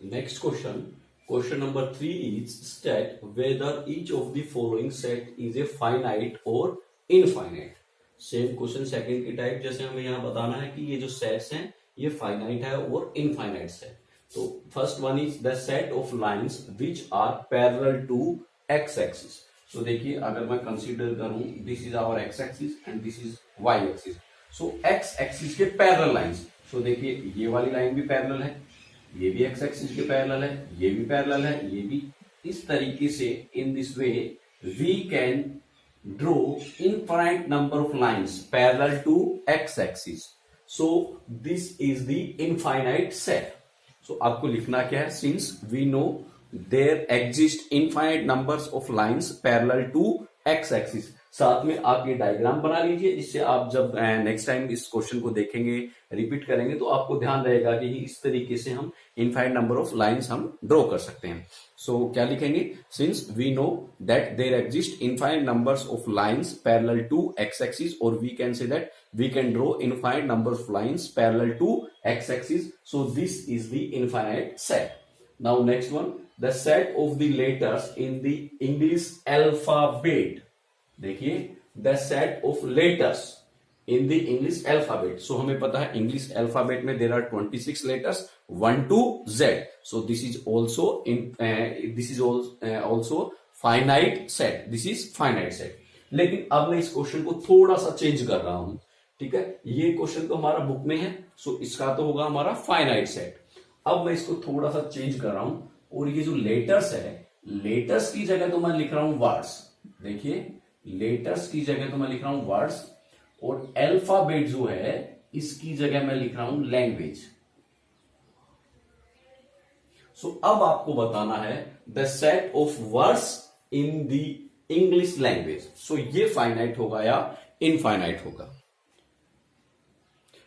Next question. Question number 3 is state whether each of the following set is a finite or infinite. Same question second की type, जैसे हमें यहाँ बताना है कि ये जो सेट्स हैं ये फाइनाइट है और इनफाइनाइट है. तो first one is the set of lines which are parallel to X axis. So देखिए, अगर मैं कंसीडर करूं this is our X axis and this is Y axis. So X axis के पैरेलल लाइंस. सो देखिए, ये वाली line भी parallel है, ये भी एक्स एक्सिस के पैरेलल है, ये भी पैरेलल है, ये भी. इस तरीके से in this way we can draw infinite number of lines parallel to X axis. So this is the infinite set. So आपको लिखना क्या है, since we know there exist infinite numbers of lines parallel to X axis. साथ में आप ये diagram बना लीजिए, जिससे आप जब नेक्स्ट टाइम इस क्वेश्चन को देखेंगे, रिपीट करेंगे, तो आपको ध्यान रहेगा कि इस तरीके से हम इनफाइनाइट नंबर ऑफ लाइंस हम ड्रॉ कर सकते हैं. सो क्या लिखेंगे, since we know that there exist infinite numbers of lines parallel to X axis, और we can say that we can draw infinite number of lines parallel to X axis. So this is the infinite set. Now next one, the set of the letters in the English alphabet. देखिए, the set of letters in the English alphabet. So हमें पता है English alphabet में there are 26 letters 1 to Z. So this is also finite set. This is finite set. लेकिन अब मैं इस question को थोड़ा सा चेंज कर रहा हूं. ठीक है, ये क्वेश्चन तो हमारा बुक में है, सो इसका तो होगा हमारा फाइनाइट सेट. अब मैं इसको थोड़ा सा चेंज कर रहा हूं, और ये जो लेटर्स है, लेटर्स की जगह तो मैं लिख रहा हूं वर्ड्स. देखिए, लेटर्स की जगह तो मैं लिख रहा हूं वर्ड्स, और अल्फाबेट जो है इसकी जगह मैं लिख रहा हूं लैंग्वेज. सो अब आपको बताना है the set of words in the English language. So ये फाइनाइट होगा या इनफाइनाइट होगा.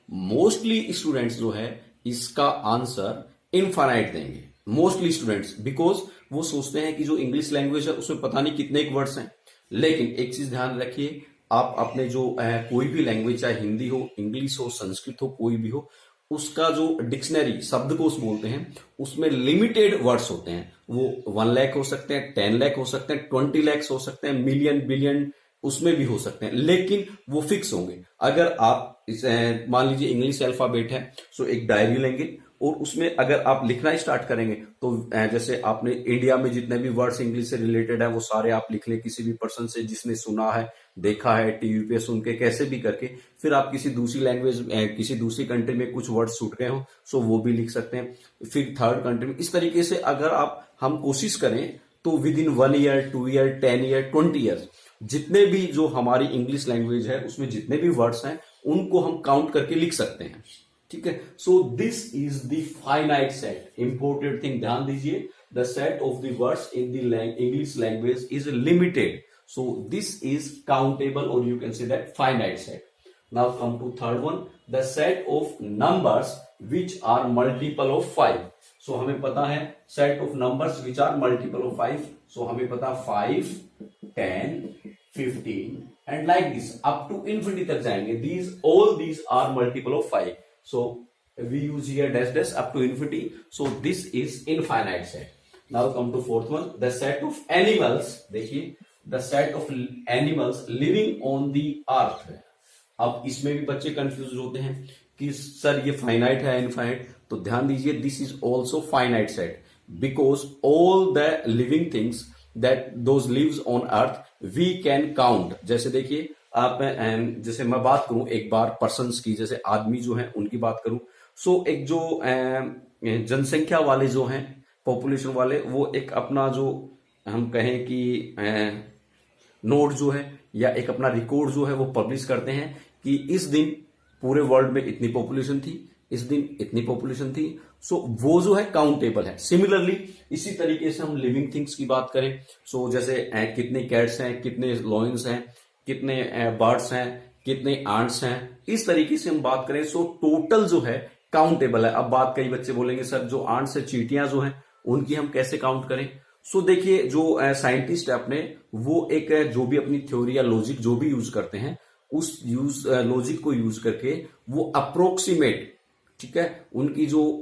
मोस्टली स्टूडेंट्स जो है इसका आंसर इनफाइनाइट देंगे. मोस्टली स्टूडेंट्स, बिकॉज वो सोचते हैं कि जो इंग्लिश लैंग्वेज है उसमें पता नहीं कितने एक वर्ड्स हैं. लेकिन एक चीज ध्यान रखिए, आप अपने जो कोई भी लैंग्वेज, चाहे हिंदी हो, इंग्लिश हो, संस्कृत हो, कोई भी हो, उसका जो डिक्शनरी शब्दकोश बोलते हैं उसमें लिमिटेड वर्ड्स होते हैं. वो 1 लाख हो सकते हैं, 10 लाख हो सकते हैं, 20 लाख हो सकते हैं, मिलियन बिलियन उसमें भी हो सकते हैं, लेकिन वो फिक्स होंगे. अगर आप इस मान लीजिए इंग्लिश अल्फाबेट है, सो एक डायरी लेंगे और उसमें अगर आप लिखना स्टार्ट करेंगे तो जैसे आपने इंडिया में जितने भी वर्ड्स इंग्लिश से रिलेटेड है वो सारे आप लिख लें, किसी भी पर्सन से जिसने सुना है, देखा है, टीवी पे सुन के, कैसे भी करके. फिर आप किसी दूसरी लैंग्वेज, किसी दूसरी कंट्री में कुछ वर्ड छूट गए हो, सो वो भी लिख सकते हैं. फिर थर्ड कंट्री में. इस तरीके से अगर हम कोशिश करें तो with in 1 year, 2 year, 10 year, 20 years, जितने भी जो हमारी इंग्लिश लैंग्वेज है उसमें जितने भी वर्ड्स हैं उनको हम काउंट करके लिख सकते हैं. ठीक है, so this is the finite set. Important thing ध्यान दीजिए, the set of the words in the English language is limited. So this is countable, और you can say that finite set. Now come to third one, the set of numbers which are multiple of 5. So हमें पता है set of numbers which are multiple of 5. So हमें पता 5, 10, 15 and like this up to infinity तक जाएंगे. all these are multiple of 5. So we use here dash dash up to infinity. So this is infinite set. Now come to fourth one, the set of animals. देखिए, the set of animals living on the earth. अब इसमें भी बच्चे confuse होते हैं कि sir ये finite है इनफाइनाइट. तो ध्यान दीजिए, this is also finite set, because all the living things that those lives on earth we can count. जैसे देखिए, आप जैसे मैं बात करूं एक बार पर्सन्स की, जैसे आदमी जो है उनकी बात करूं, सो एक जो जनसंख्या वाले जो हैं, पॉपुलेशन वाले, वो एक अपना जो हम कहें कि नोट जो है या एक अपना रिकॉर्ड जो है वो पब्लिश करते हैं कि इस दिन पूरे वर्ल्ड में इतनी पॉपुलेशन थी, इस दिन इतनी पॉपुलेशन थी. सो वो जो है काउंटेबल है. सिमिलरली इसी तरीके से हम लिविंग थिंग्स की बात करें, सो जैसे कितने कैट्स हैं, कितने लॉयंस हैं, कितने बर्ड्स हैं, कितने आंट्स हैं, इस तरीके से हम बात करें, सो टोटल जो है काउंटेबल है. अब बात कई बच्चे बोलेंगे सर जो आंट्स है, चींटियां जो हैं, उनकी हम कैसे काउंट करें. सो देखिए, जो साइंटिस्ट है अपने, वो एक जो भी अपनी थ्योरी या लॉजिक जो भी यूज करते हैं, उस लॉजिक को यूज करके वो अप्रोक्सीमेट, ठीक है, उनकी जो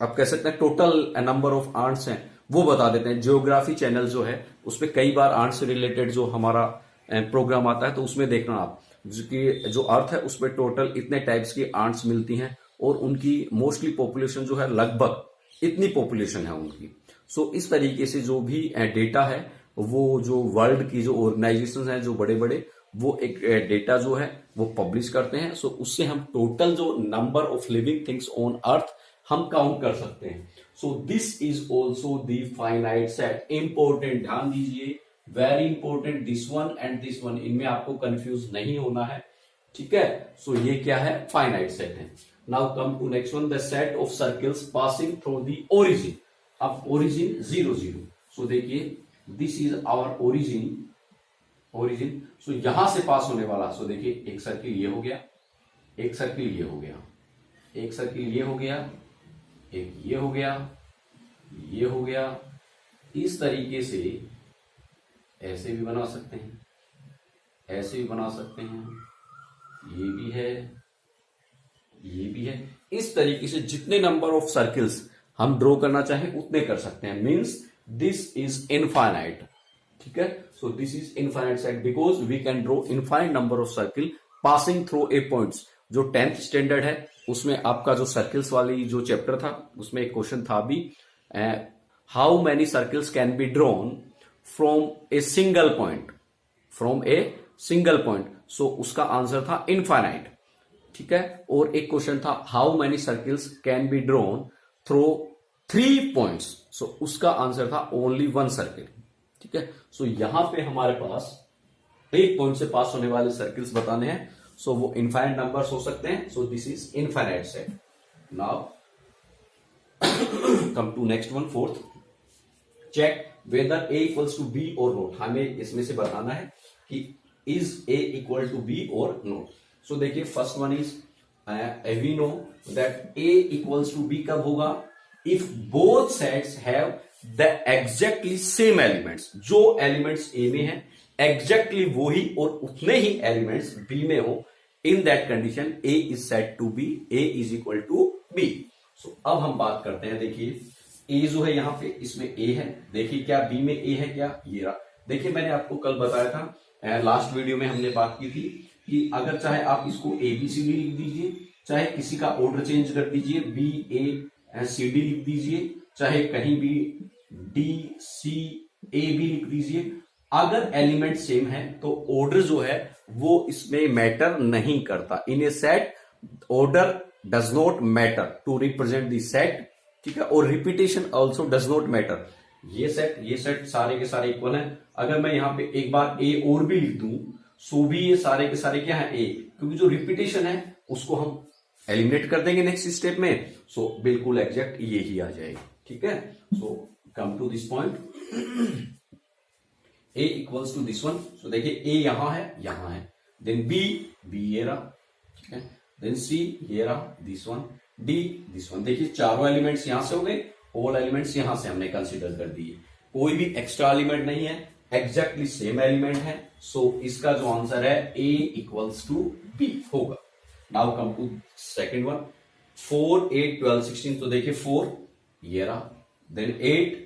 आप कह सकते हैं टोटल नंबर ऑफ आंट्स हैं वो बता देते हैं। जियोग्राफी चैनल जो है उस पर कई बार आंट से रिलेटेड जो हमारा प्रोग्राम आता है, तो उसमें देखना आप जो अर्थ है उस पर टोटल इतने टाइप्स की आंट्स मिलती हैं और उनकी मोस्टली पॉपुलेशन जो है लगभग इतनी पॉपुलेशन है उनकी। सो इस तरीके से जो भी डेटा है वो जो वर्ल्ड की जो ऑर्गेनाइजेशन है जो बड़े बड़े, वो एक डेटा जो है वो पब्लिश करते हैं। सो उससे हम टोटल जो number of living things on earth हम काउंट कर सकते हैं। So this is also the finite set. Important, ध्यान दीजिए, very important, this one and this one, इनमें आपको कंफ्यूज नहीं होना है, ठीक है। सो ये क्या है, फाइनाइट सेट है। Now come to next one, the set of circles passing through the origin. अब ओरिजिन 0 0, सो देखिए this is our origin, so यहां से पास होने वाला, सो देखिए एक सर्किल ये हो गया, एक सर्किल ये हो गया, एक सर्किल ये हो गया, एक ये हो गया, ये हो गया। इस तरीके से ऐसे भी बना सकते हैं, ऐसे भी बना सकते हैं, ये भी है, ये भी है। इस तरीके से जितने नंबर ऑफ सर्किल्स हम ड्रॉ करना चाहें उतने कर सकते हैं। मींस दिस इज इनफाइनाइट, ठीक है। So this is infinite set because we can draw infinite number of circle passing through a points. जो 10th स्टैंडर्ड है उसमें आपका जो सर्किल्स वाली जो चैप्टर था उसमें एक क्वेश्चन था भी, how many circles can be drawn from a single point, from a single point. So उसका आंसर था इनफाइनाइट, ठीक है। और एक क्वेश्चन था how many circles can be drawn through 3 points, so उसका आंसर था ओनली 1 सर्किल, ठीक है। सो यहां पे हमारे पास एक पॉइंट से पास होने वाले सर्किल्स बताने हैं, सो वो इनफाइनाइट नंबर्स हो सकते हैं। So this is infinite set. Now come to next one, fourth, check whether A equals to B or not. हमें इसमें से बताना है कि is A equal to B or not. So देखिए first one is we know that A equals to B कब होगा, if both sets have the exactly same elements. जो एलिमेंट्स ए में है एग्जैक्टली वो ही और उतने ही एलिमेंट्स बी में हो, in that condition A is set to B, A is equal to B. So अब हम बात करते हैं, देखिए ए जो है यहां पे इसमें ए है, देखिए क्या बी में ए है क्या, ये रहा। देखिए मैंने आपको कल बताया था, लास्ट वीडियो में हमने बात की थी कि अगर चाहे आप इसको ए बी सी डी लिख दीजिए, चाहे किसी का ऑर्डर चेंज कर दीजिए, बी ए सी डी लिख दीजिए, चाहे कहीं भी डी सी ए बी लिख दीजिए, अगर एलिमेंट सेम है तो ऑर्डर जो है वो इसमें मैटर नहीं करता। In a set order does not matter to represent the set, ठीक है। और repetition also does not matter. ये सेट सारे के सारे इक्वल हैं। अगर मैं यहां पे एक बार ए और भी लिख दूं, सो भी ये सारे के सारे क्या है, ए, क्योंकि जो रिपीटेशन है उसको हम एलिमिनेट कर देंगे नेक्स्ट स्टेप में। सो बिल्कुल एग्जैक्ट ये ही आ जाएगा, ठीक है। So come to this point, A equals to this one. So देखिए ए यहां है, देन बी ये रहा, ठीक है, देन सी ये रहा, this one, D this one. देखिए चारों एलिमेंट्स यहां से हो गए, ऑल एलिमेंट्स यहां से हमने कंसीडर कर दिए, कोई भी एक्स्ट्रा एलिमेंट नहीं है, एग्जैक्टली सेम एलिमेंट है। सो इसका जो आंसर है ए इक्वल्स टू बी होगा। Now come to second one, 4 8 12 16। तो देखिए 4 ये रहा, देन 8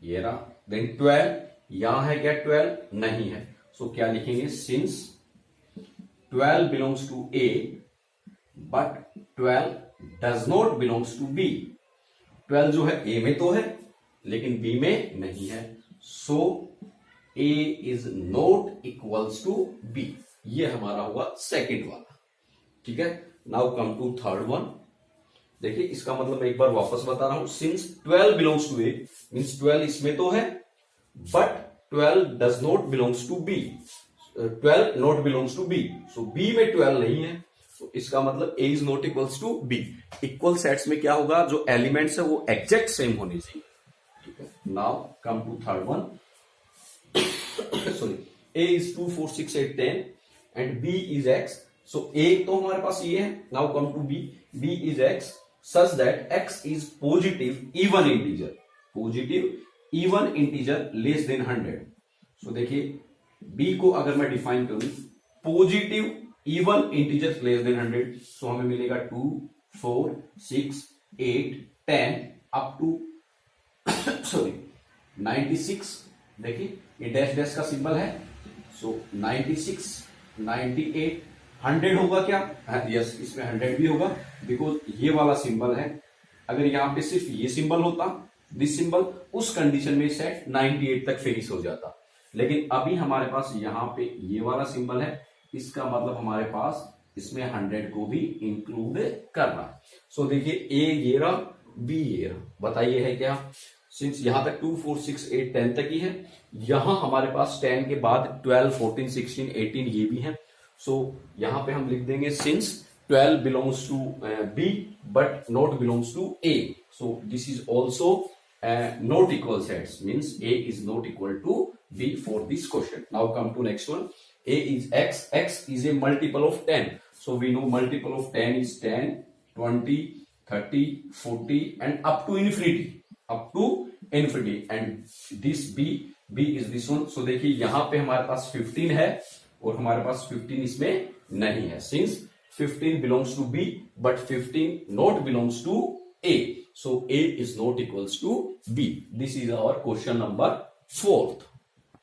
ये रहा, देन 12 यहां है क्या, 12 नहीं है। सो क्या लिखेंगे, since 12 belongs to A but 12 does not belongs to B. 12 जो है ए में तो है लेकिन बी में नहीं है, so A is not equals to B. ये हमारा हुआ सेकेंड वाला, ठीक है। Now come to third one. देखिए इसका मतलब मैं एक बार वापस बता रहा हूं, since 12 belongs to A means 12 इसमें तो है but 12 does not belongs to B, 12 not belongs to B, so B में 12 नहीं है, तो इसका मतलब A is not equals to B. Equal sets में क्या होगा, जो एलिमेंट्स है वो एग्जैक्ट सेम होने चाहिए, ठीक है। Now come to third one, sorry, A is 2 4 6 8 10 and B is X. So A तो हमारे पास ये है। Now come to B, B is X such that X is positive even integer, positive even integer less than 100। So देखिए B को अगर मैं define करूं, positive even integer less than 100, so हमें मिलेगा 2 4 6 8 10 अप टू सॉरी 96, देखिए ये dash dash का सिंबल है, सो 96, 98, 100 होगा क्या? यस, इसमें 100 भी होगा, बिकॉज ये वाला सिंबल है। अगर यहां पे सिर्फ ये सिंबल होता, दिस सिंबल, उस कंडीशन में सेट 98 तक फिनिश हो जाता। लेकिन अभी हमारे पास यहाँ पे ये वाला सिंबल है, इसका मतलब हमारे पास इसमें 100 को भी इंक्लूड करना। सो देखिए ए ये रहा, बी ये रहा, बताइए है क्या? सिंस यहां तक 2, 4, 6, 8, 10 तक ही है, यहां हमारे पास 10 के बाद 12, 14, 16, 18 ये भी है। सो यहां पे हम लिख देंगे since 12 belongs to B but not belongs to A. So this is also not equal sets, means A is not equal to B for this question. Now come to next one. A is X. X is a multiple of 10. So we know multiple of 10 is 10, 20, 30, 40 and up to infinity. Up to infinity. And this B is this one. So देखिए यहाँ पे हमारे पास 15 है और हमारे पास 15 इसमें नहीं है. Since 15 belongs to B, but 15 not belongs to A. So A is not equals to B. This is our question number 4th.